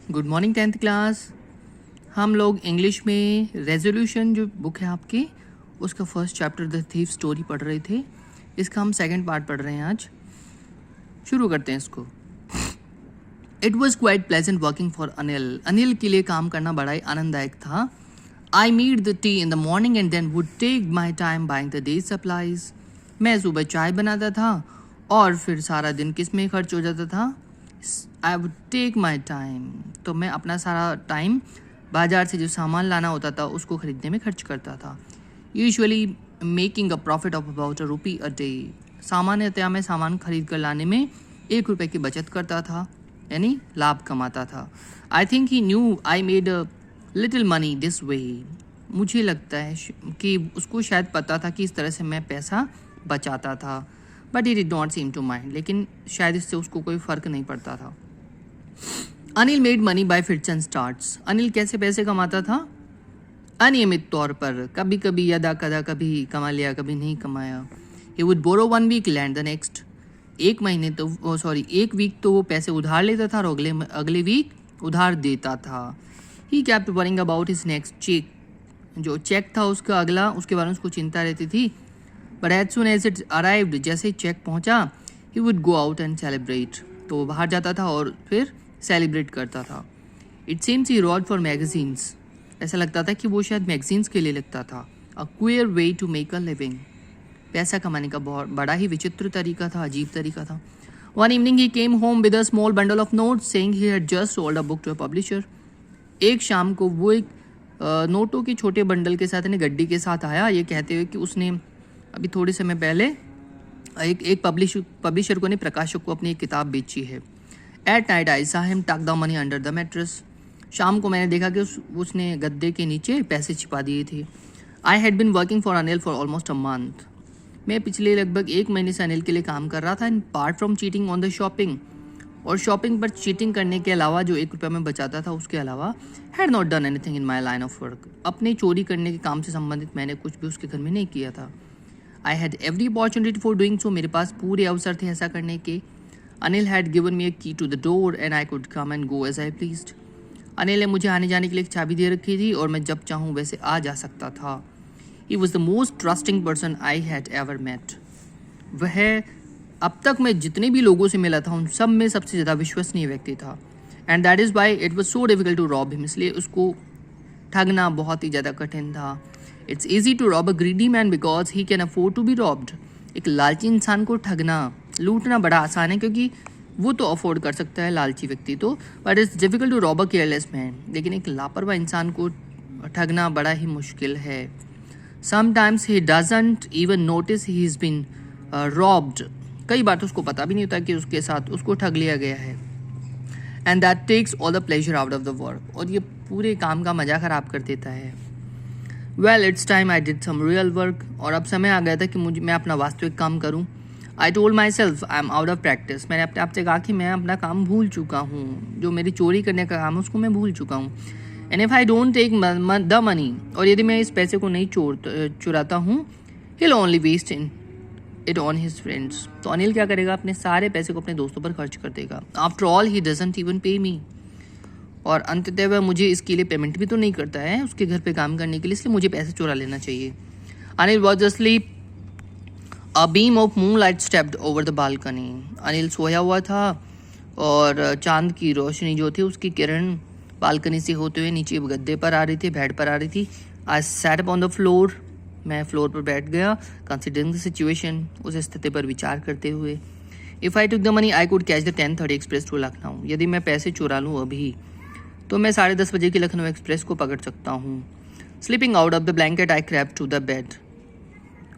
Good morning 10th class. हम लोग English में रेजोल्यूशन जो बुक है आपकी उसका first chapter the thief story पढ़ रहे थे। इसका हम सेकंड पार्ट पढ़ रहे हैं। आज शुरू करते हैं इसको। It was quite pleasant working for Anil. Anil के लिए काम करना बड़ा ही आनंददायक था। I made the tea in the morning and then would take my time buying the day supplies. मैं सुबह चाय बनाता था और फिर सारा दिन किस में खर्च हो जाता था? I would take my time, तो मैं अपना सारा टाइम बाजार से जो सामान लाना होता था उसको ख़रीदने में खर्च करता था। Usually making a profit of about ₹1 a day. सामान्यतया मैं सामान खरीद कर लाने में ₹1 की बचत करता था, यानी लाभ कमाता था। I think he new I made a little money this way. मुझे लगता है कि उसको शायद पता था कि इस तरह से मैं पैसा बचाता था। But he did not seem to mind, लेकिन शायद इससे उसको कोई फ़र्क नहीं पड़ता था। Anil made money by fits and starts. Anil कैसे पैसे कमाता था? अनियमित तौर पर, कभी कभी यदा कदा, कभी कमा लिया कभी नहीं कमाया। He would borrow 1 week lend the next. एक वीक तो वो पैसे उधार लेता था और अगले वीक उधार देता था। He kept worrying about his next cheque. जो चेक था उसका अगला, उसके बारे में उसको चिंता रहती थी। But as soon as it arrived, जैसे ही चेक पहुंचा, he would go out and celebrate. तो वो बाहर जाता था और फिर सेलिब्रेट करता था। It seems he rod for magazines. ऐसा लगता था कि वो शायद मैगजीन्स के लिए लिखता था। A queer way to make a living. पैसा कमाने का बहुत बड़ा ही विचित्र तरीका था, अजीब तरीका था। One evening he came home with a small bundle of notes saying he had just sold a book to a publisher. एक शाम को वो एक नोटों के छोटे बंडल के साथ गड्डी के साथ आया, ये कहते हुए कि उसने अभी थोड़े समय पहले एक पब्लिशर को प्रकाशक को अपनी एक किताब बेची है। एट नाइट आई सा हिम टक the money under the mattress. शाम को मैंने देखा कि उसने गद्दे के नीचे पैसे छिपा दिए थे। I had been working for Anil for almost a month. मैं पिछले लगभग 1 महीने से अनिल के लिए काम कर रहा था। And part from cheating on the shopping, और शॉपिंग पर चीटिंग करने के अलावा, जो ₹1 में बचाता था उसके अलावा, had not done anything in my line of work. अपने चोरी करने के काम से संबंधित मैंने कुछ भी उसके घर में नहीं किया था। I had every opportunity for doing so. मेरे पास पूरे अवसर थे ऐसा करने के। Anil had given me a key to the door and I could come and go as I pleased. Anil ने मुझे आने जाने के लिए एक चाबी दे रखी थी और मैं जब चाहूँ वैसे आ जा सकता था। He was the most trusting person I had ever met. वह अब तक मैं जितने भी लोगों से मिला था उन सब में सबसे ज़्यादा विश्वसनीय व्यक्ति था। And that is why it was so difficult to rob him. इसलिए उसको ठगना बहुत ही ज़्यादा कठिन था। It's easy to rob a greedy man because he can afford to be robbed. एक लालची इंसान को ठगना, लूटना बड़ा आसान है क्योंकि वो तो अफोर्ड कर सकता है, लालची व्यक्ति तो। But it's difficult to rob a careless man. लेकिन एक लापरवाह इंसान को ठगना बड़ा ही मुश्किल है। Sometimes he doesn't even notice he is been robbed. कई बार तो उसको पता भी नहीं होता कि उसके साथ उसको ठग लिया गया है। And that takes all the pleasure out of the work. और ये पूरे काम का मजा खराब कर देता है। Well it's time I did some real work. और अब समय आ गया था कि मैं अपना वास्तविक काम करूं। I told my self I am out of practice. मैंने अपने आप से कहा कि मैं अपना काम भूल चुका हूँ। जो मेरी चोरी करने का काम है उसको मैं भूल चुका हूँ। And if I don't take the money, और यदि मैं इस पैसे को नहीं चुराता हूँ, he'll only waste it on his friends। तो अनिल क्या करेगा? अपने सारे पैसे को अपने दोस्तों पर खर्च कर देगा। After all he doesn't even पे मी। और अंततः वह मुझे इसके लिए पेमेंट भी तो नहीं करता है उसके घर पे काम करने के लिए, इसलिए मुझे पैसे चुरा लेना चाहिए। Anil was asleep। A beam of moonlight stepped over the balcony। Anil सोया हुआ था और चांद की रोशनी जो थी उसकी किरण बालकनी से होते हुए नीचे गद्दे पर आ रही थी, बेड पर आ रही थी। I sat upon the floor. मैं फ्लोर पर बैठ गया। कंसिडरिंग द सिचुएशन, उस स्थिति पर विचार करते हुए। If I took the money I could catch the 10:30 express to Lucknow. यदि मैं पैसे चुरा लूँ अभी तो मैं 10:30 बजे की लखनऊ एक्सप्रेस को पकड़ सकता हूँ। Sleeping out of the blanket I crept to the bed.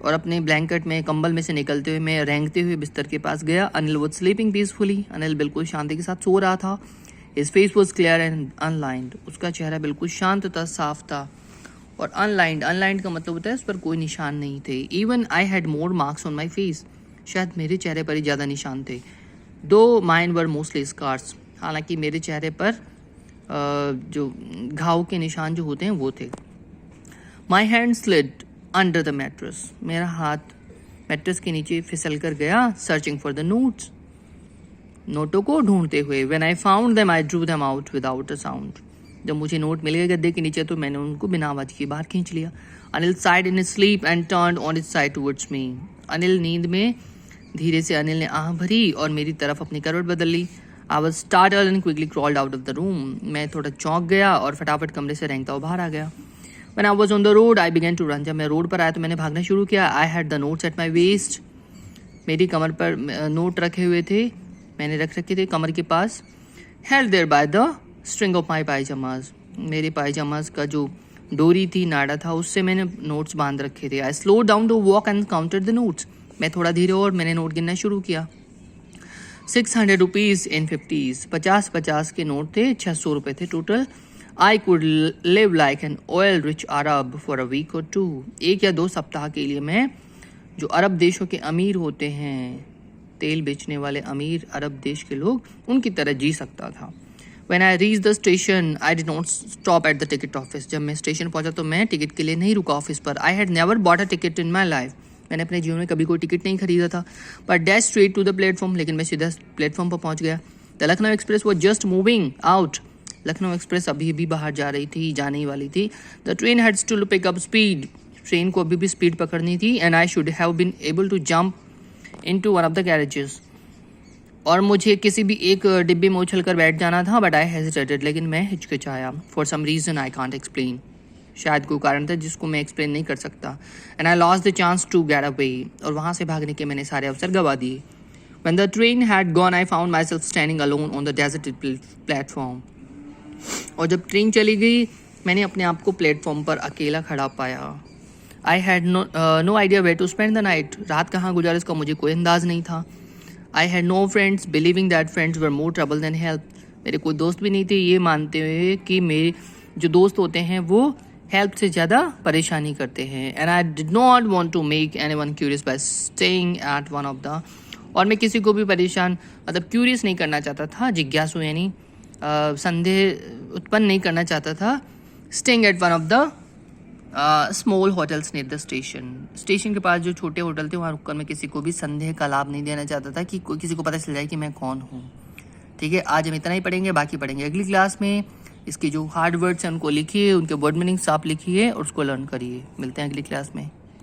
और अपने ब्लैंकेट में, कंबल में से निकलते हुए मैं रेंगते हुए बिस्तर के पास गया। Anil was sleeping peacefully. Anil बिल्कुल शांति के साथ सो रहा था। His face was clear and unlined. उसका चेहरा बिल्कुल शांत था, साफ था। और अनलाइंड का मतलब होता है उस पर कोई निशान नहीं थे। Even I had more marks on my face. शायद मेरे चेहरे पर ही ज़्यादा निशान थे। दो माइन वर मोस्टली स्कार्स। हालांकि मेरे चेहरे पर जो घाव के निशान जो होते हैं वो थे। My hand slid under the mattress. मेरा हाथ मैट्रेस के नीचे फिसल कर गया। Searching for the notes. नोटों को ढूंढते हुए। When I found them I drew them out without a sound. जब मुझे नोट मिल गए गद्दे के नीचे तो मैंने उनको बिना आवाज के बाहर खींच लिया। Anil side in sleep and turned on it's side towards me. Anil नींद में धीरे से अनिल ने आह भरी और मेरी तरफ अपनी करवट बदल ली। I was startled and quickly crawled out of the room. मैं थोड़ा चौंक गया और फटाफट कमरे से रेंगता हुआ बाहर आ गया। When I was on the road, I began to run. जब मैं रोड पर आया तो मैंने भागना शुरू किया। I had the notes at my waist. मेरी कमर पर नोट रखे हुए थे, मैंने रख रखे थे कमर के पास। Held there by the string of my pajamas. मेरे पायजामाज का जो डोरी थी, नाड़ा था, उससे मैंने नोट्स बांध रखे थे। I slowed down to walk and counted the notes. मैं थोड़ा धीरे और मैंने नोट गिनना शुरू किया। 600 rupees in 50s. 50 के नोट थे, 600 रुपये थे total. I could live like an oil-rich Arab for a week or two. 1 या 2 सप्ताह के लिए मैं, जो अरब देशों के अमीर होते हैं, तेल बेचने वाले अमीर अरब देश के लोग, उनकी तरह जी सकता था। When I reached the station, I did not stop at the ticket office. जब मैं स्टेशन पहुंचा तो मैं टिकट के लिए नहीं रुका ऑफिस पर। I had never bought a ticket in my life. मैंने अपने जीवन में कभी कोई टिकट नहीं खरीदा था। But dashed straight to the platform. लेकिन मैं सीधा प्लेटफॉर्म पर पहुंच गया। The Lucknow Express was just moving out. Lucknow express अभी भी बाहर जा रही थी, जाने ही वाली थी। The train had to pick up speed. Train को अभी भी स्पीड पकड़नी थी। And I should have been able to jump into one of the carriages. और मुझे किसी भी एक डिब्बे में उछल कर बैठ जाना था। बट आई हेजिटेटेड, लेकिन मैं हिचकिचाया। For some reason I can't explain. शायद कोई कारण था जिसको मैं एक्सप्लेन नहीं कर सकता। And I lost the chance to get away. और वहाँ से भागने के मैंने सारे अवसर गवा दिए। When the train had gone I found my self standing alone on the deserted platform. और जब ट्रेन चली गई, मैंने अपने आप को प्लेटफॉर्म पर अकेला खड़ा पाया। I had no idea where to spend the night. रात कहाँ गुजारे इसका मुझे कोई अंदाज नहीं था। I had no friends, believing that friends were more trouble than help. मेरे कोई दोस्त भी नहीं थे, ये मानते हुए कि मेरे जो दोस्त होते हैं वो हेल्प से ज़्यादा परेशानी करते हैं। And I did not want to make anyone curious by staying at one of the. और मैं किसी को भी परेशान, मतलब क्यूरियस नहीं करना चाहता था, जिज्ञासु यानी संदेह उत्पन्न नहीं करना चाहता था। Staying at one of the small hotels near the station. Station के पास जो छोटे होटल थे वहाँ रुककर मैं किसी को भी संदेह का लाभ नहीं देना चाहता था कि कोई किसी को पता चल जाए कि मैं कौन हूँ। ठीक है, आज हम इतना ही पढ़ेंगे, बाकी पढ़ेंगे अगली क्लास में। इसके जो हार्ड वर्ड्स हैं उनको लिखिए, उनके वर्ड मीनिंग्स आप लिखिए और उसको लर्न करिए। मिलते हैं अगली क्लास में।